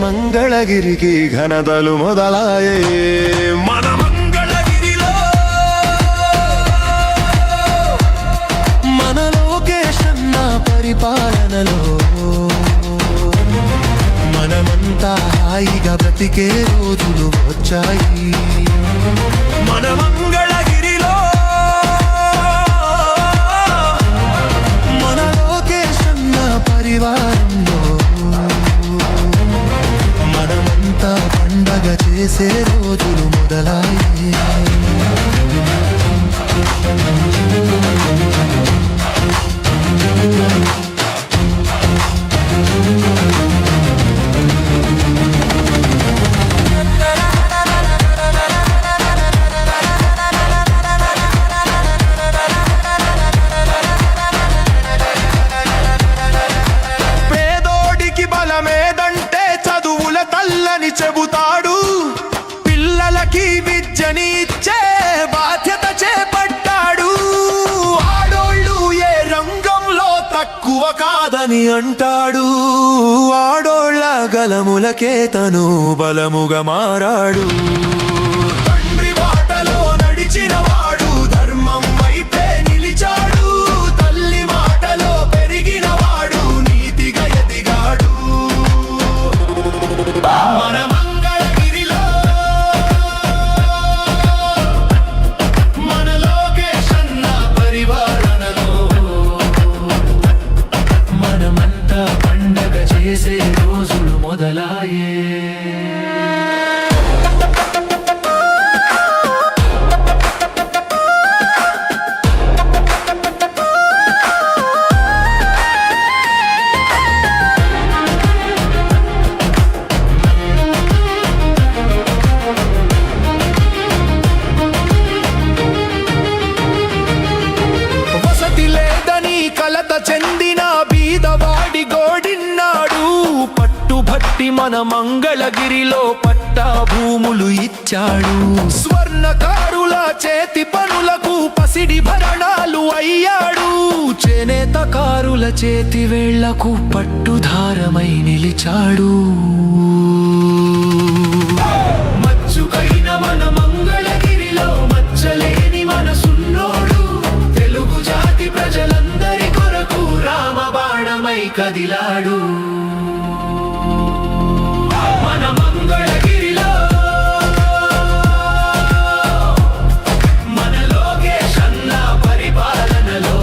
మంగళగిరికి ఘనతలు మొదలాయే మన మంగళగిరిలో మన లోకేశన్న పరిపాలనలో మనమంతా హాయిగా బ్రతికే రోజులు వచ్చాయి మన మంగళగిరిలో మన లోకేశన్న పరివారంలో మనమంతా పండగ చేసే రోజులు మొదలాయి బలమేదంటే చదువుల తల్లని చెబుతాడు పిల్లలకి విద్యని ఇచ్చే బాధ్యత చేపట్టాడు ఆడోళ్ళు ఏ రంగంలో తక్కువ కాదని అంటాడు ఆడోళ్ళ గలములకే తను బలముగా మారాడు తండ్రి బాటలో నడిచిన వాడు ధర్మం వైపే నిలిచాడు తల్లి మాటలో పెరిగిన వాడు నీతిగా ఎదిగాడు మన మంగళగిరిలో మన లోకేశన్న పరివారణలో మనమంతా పండగ చేసే రోజులు మొదలాయే కలత చెందిన బీదవాడి గోడిన్నాడు పట్టుబట్టి మన మంగళగిరిలో పట్టా భూములు ఇచ్చాడు స్వర్ణకారుల చేతి పనులకు పసిడి భరణాలు అయ్యాడు చేనేతకారుల చేతి వేళ్లకు పట్టుధారమై నిలిచాడు మచ్చుకైన మన మంగళగిరిలో మచ్చలేని మనసున్నోడు తెలుగు జాతి ప్రజలందరి కొరకు రామబాణమై కదిలాడు మన మంగళగిరిలో మన లోకేశన్న పరిపాలనలో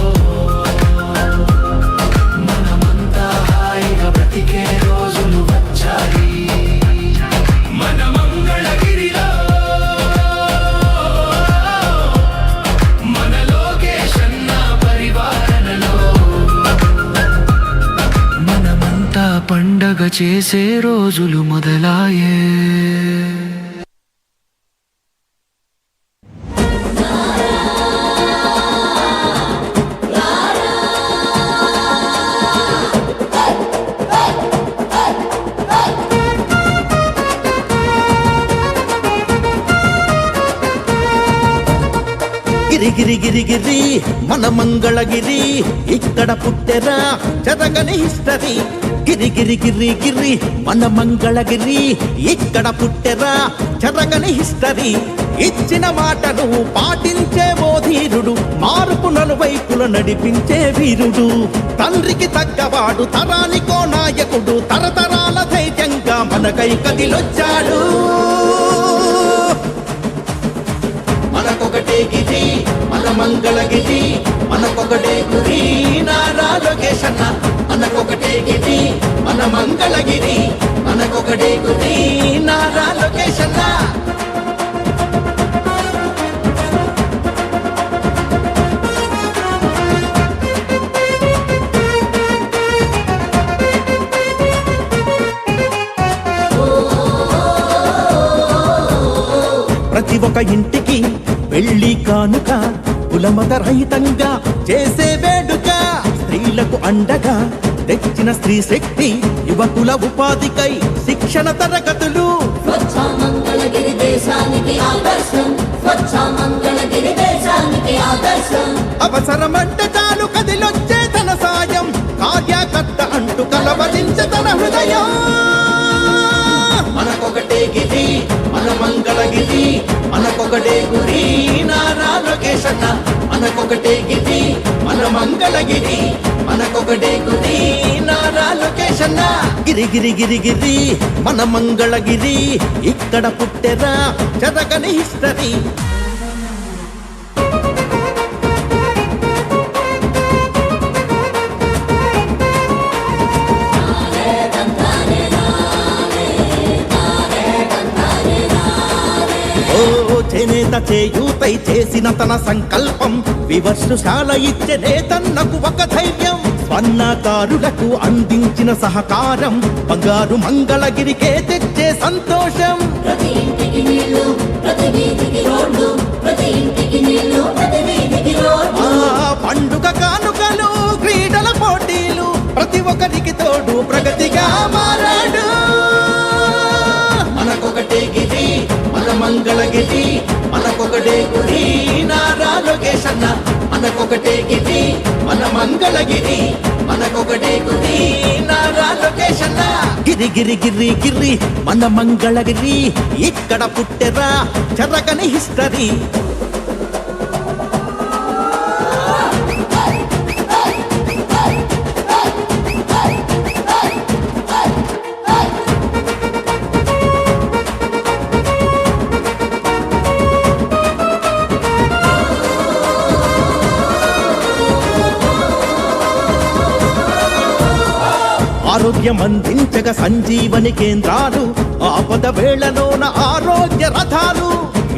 మనమంతా హాయిగా బ్రతికే రోజులు వచ్చాయి మన మంగళగిరిలో మన లోకేశన్న పరిపాలనలో మనమంతా పండగ చేసే రోజులు మొదలాయే గిరి గిరి గిరి గిరి మన మంగళగిరి ఇక్కడ పుట్టెరా చదగని హిస్టరీ గిరి గిరి గిరి గిరి మన మంగళగిరి ఇక్కడ పుట్టెరా చదగని హిస్టరీ ఇచ్చిన మాటను పాటించే ఓ ధీరుడు మార్పు నలువైపుల నడిపించే వీరుడు తండ్రికి తగ్గవాడు తరానికో నాయకుడు తరతరాల ధైర్యంగా మనకై కదిలొచ్చాడు మనకొకటే గిరి మన మంగళగిరి మనకొకటే గురి నారా లోకేశన్న మనకొకటే గిరి మన మంగళగిరి మనకొకటే గురి నారా లోకేశన్న ప్రతి ఒక్క ఇంటికి పెళ్లి కానుక కులమత రహితంగా చేసే వేడుక స్త్రీలకు అండగా తెచ్చిన స్త్రీ శక్తి యువకుల ఉపాధికై శిక్షణ తరగతులు మంగళగిరి దేశానికి ఆదర్శం మంగళగిరి దేశానికి ఆదర్శం అవసరమంటే చాలు కదిలొచ్చే తన సాయం కార్యకర్త అంటూ కలవరించే తన హృదయం మనకొకటే గురి నారా లోకేష్ అన్న మనకొకటే గిరి మన మంగళగిరి మనకొకటే గురి నారా లోకేష్ అన్న గిరి గిరి గిరి గిరి మన మంగళగిరి ఇక్కడ పుట్టెరా చెరగని హిస్టరీ చేనేత చేయూతై చేసిన తన సంకల్పం వివర్షశాల ఇచ్చే నేతన్నకు ఒక ధైర్యం స్వర్ణకారులకు అందించిన సహకారం బంగారు మంగళగిరికే తెచ్చే సంతోషం ప్రతి ఇంటికి నీళ్లు ప్రతి వీధికి రోడ్లు ప్రతి ఇంటికి నీళ్లు ప్రతి వీధికి రోడ్లు పండుగ కానుకలు క్రీడల పోటీలు ప్రతి ఒక్కరికి తోడు ప్రగతిగా మారాడు మనకొకటే గిరి మన మంగళగిరి మనకొకటే గురి నారా లోకేష్ అన్న మనకొకటే గిరి మన మంగళగిరి మనకొకటే గురి నారా లోకేష్ అన్న గిరి గిరి గిరి గిరి మన మంగళగిరి ఇక్కడ పుట్టెరా చెరగని హిస్టరీ ఆరోగ్యం అందించగ సంజీవని కేంద్రాలు ఆపద వేళలోన ఆరోగ్య రథాలు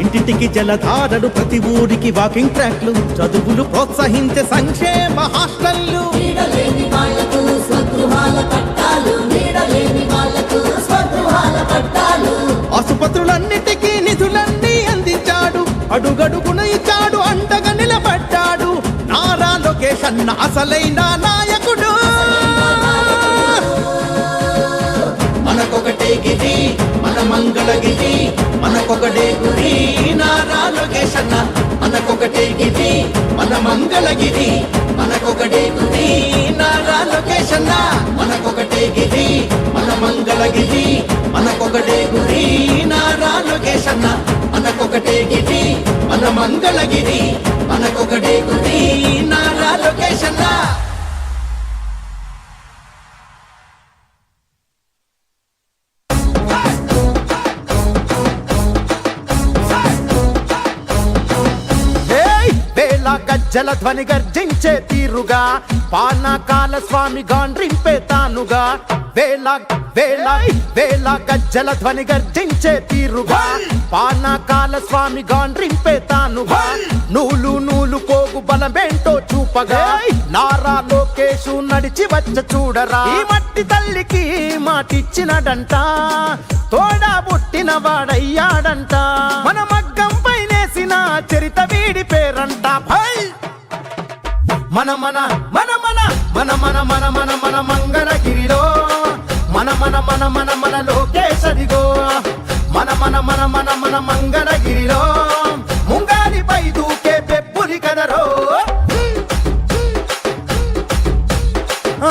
ఇంటింటికి జలధారలు ప్రతి ఊరికి వాకింగ్ ట్రాక్లు చదువులు ప్రోత్సహించే సంక్షేమ హాస్టళ్లు నీడలేని వాళ్లకు స్వగృహాల పట్టాలు నీడలేని వాళ్లకు స్వగృహాల పట్టాలు ఆసుపత్రులన్నిటికీ నిధులన్నీ అందించాడు అడుగడుగున ఇచ్చాడు అండగా నిలబడ్డాడు నారా లోకేష్ అన్న అసలైన నాయకుడు మనకొకటే గిరి మన మంగళగిరి మనకొకటే గురి నారా లోకేష్ అన్న మనకొకటే గిరి మన మంగళగిరి మనకొకటే గురి నారా లోకేష్ అన్న మనకొకటే గిరి మన మంగళగిరి మనకొకటే గురి నారా లోకేష్ అన్న మనకొకటే గిరి మన మంగళగిరి మనకొకటే గురి నారా లోకేష్ అన్న గజ్జల ధ్వని గర్జించే తీరుగా పానకాల స్వామి గాండ్రింపే తానుగా వేళ వేళ వేళ గజ్జల ధ్వని గర్జించే తీరుగా పానకాల స్వామి గాండ్రింపే తానుగా నూలు నూలు పోగు బలమేంటో చూపగా నారా లోకేషు నడిచి వచ్చ చూడరా ఈ మట్టి తల్లికి మాటిచ్చినడంట తోడా పుట్టిన వాడయ్యాడంట మన మగ్గం పైనేసిన చరిత వీడి పేరంట మన మన మన మన మన మన మన మన మన మంగళగిరిలో మన మన మన మన మన లోకేశదిగో మన మన మన మన మన మంగళగిరిలో ముంగారిపై దూకే పెప్పులి కదరో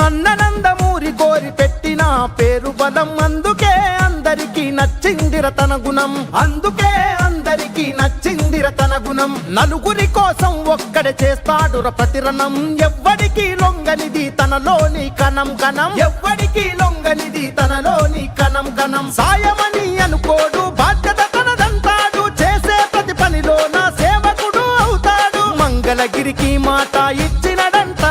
అన్ననందమూరి కోరి పెట్టిన పేరు బలం అందుకే అందరికీ నచ్చిందిర తన గుణం అందుకే అందరికీ నచ్చిందిర తన గుణం నలుగురి కోసం ఒక్కడే చేస్తాడు ప్రతిరణం ఎవ్వడికి లొంగనిది తనలోని కణం కణం ఎవ్వడికి లొంగనిది తనలోని కణం కణం సాయమని అనుకోడు బాధ్యత తనదంటాడు చేసే ప్రతి పనిలో నా సేవకుడు అవుతాడు మంగళగిరికి మాట ఇచ్చినడంట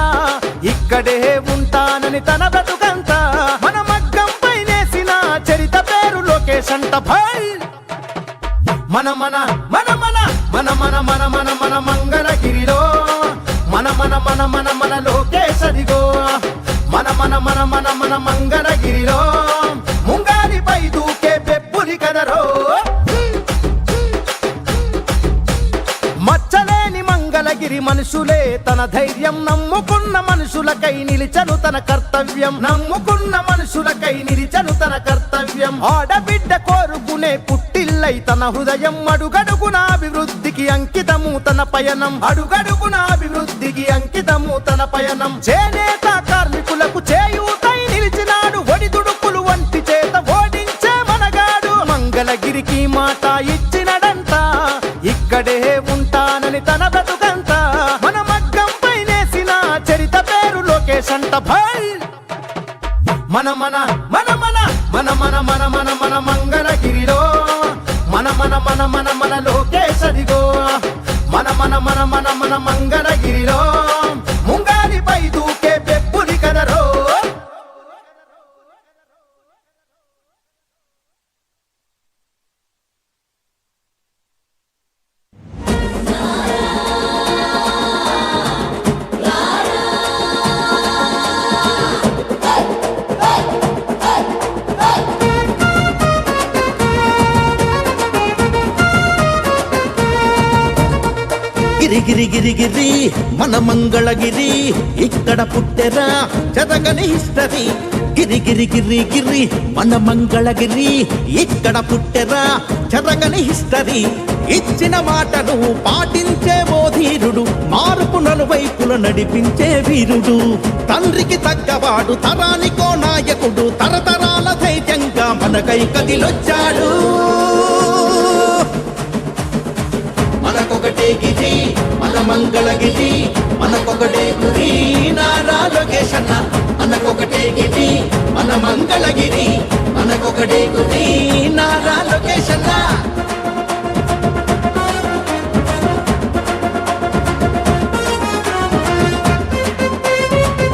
ఇక్కడే ఉంటానని తన బ్రతుకంత మన మగ్గం పైనేసిన చరిత పేరు లోకేష్ అంట భాయ్ మన మన మన మన మన మన మన మన మన మంగళగిరిలో మన మన మన మన మన లోకేశదిగో మన మన మన మన మన మంగళగిరిలో ముంగారిపై దూకే పెప్పులి కదరో మచ్చలేని మంగళగిరి మనుషులే తన ధైర్యం నమ్ముకున్న మనుషులకై నిలిచను తన కర్తవ్యం నమ్ముకున్న మనుషులకై నిలిచను తన కర్తవ్యం ఆడబిడ్డ కోరుకునే పుట్టిల్లై తన హృదయం అడుగడుగున అభివృద్ధికి అంకితము తన పయనం అడుగడుగున అభివృద్ధికి అంకితము తన పయనం చేనేత కార్మికులకు చేయూతై నిలిచినాడు ఒడిదుడుకులు వంటి చేత ఓడించే మనగాడు మంగళగిరికి మాట ఇచ్చినడంట ఇక్కడే ఉంటానని తన బ్రతుకంతా మన మగ్గం పైనేసిన చరిత పేరు లోకేష్ అంట భాయ్ మన మన మన మన మన మన మన మన మన మంగళగిరిలో మన మన మన మన మన లోకేష్ అదిగో మన మన మన మన మన మంగళగిరిలో ముంగారిపై దూకే పెప్పులి కదరో గిరి గిరి గిరి గిరి మన మంగళగిరి ఇక్కడ పుట్టెరా చదగని హిస్టరీ గిరి గిరి గిరి గిరి మన మంగళగిరి ఇక్కడ పుట్టెరా చదగని హిస్టరీ ఇచ్చిన మాటను పాటించే ఓ ధీరుడు మార్పు నలువైపుల నడిపించే వీరుడు తండ్రికి తగ్గవాడు తరానికో నాయకుడు తరతరాల ధైర్యంగా మనకై కదిలొచ్చాడు మనకొకటే గిరి మన మంగళగిరి మనకొకటే గురి నారా లోకేష్ అన్న మనకొకటే గిరి మన మంగళగిరి మనకొకటే గురి నారా లోకేష్ అన్న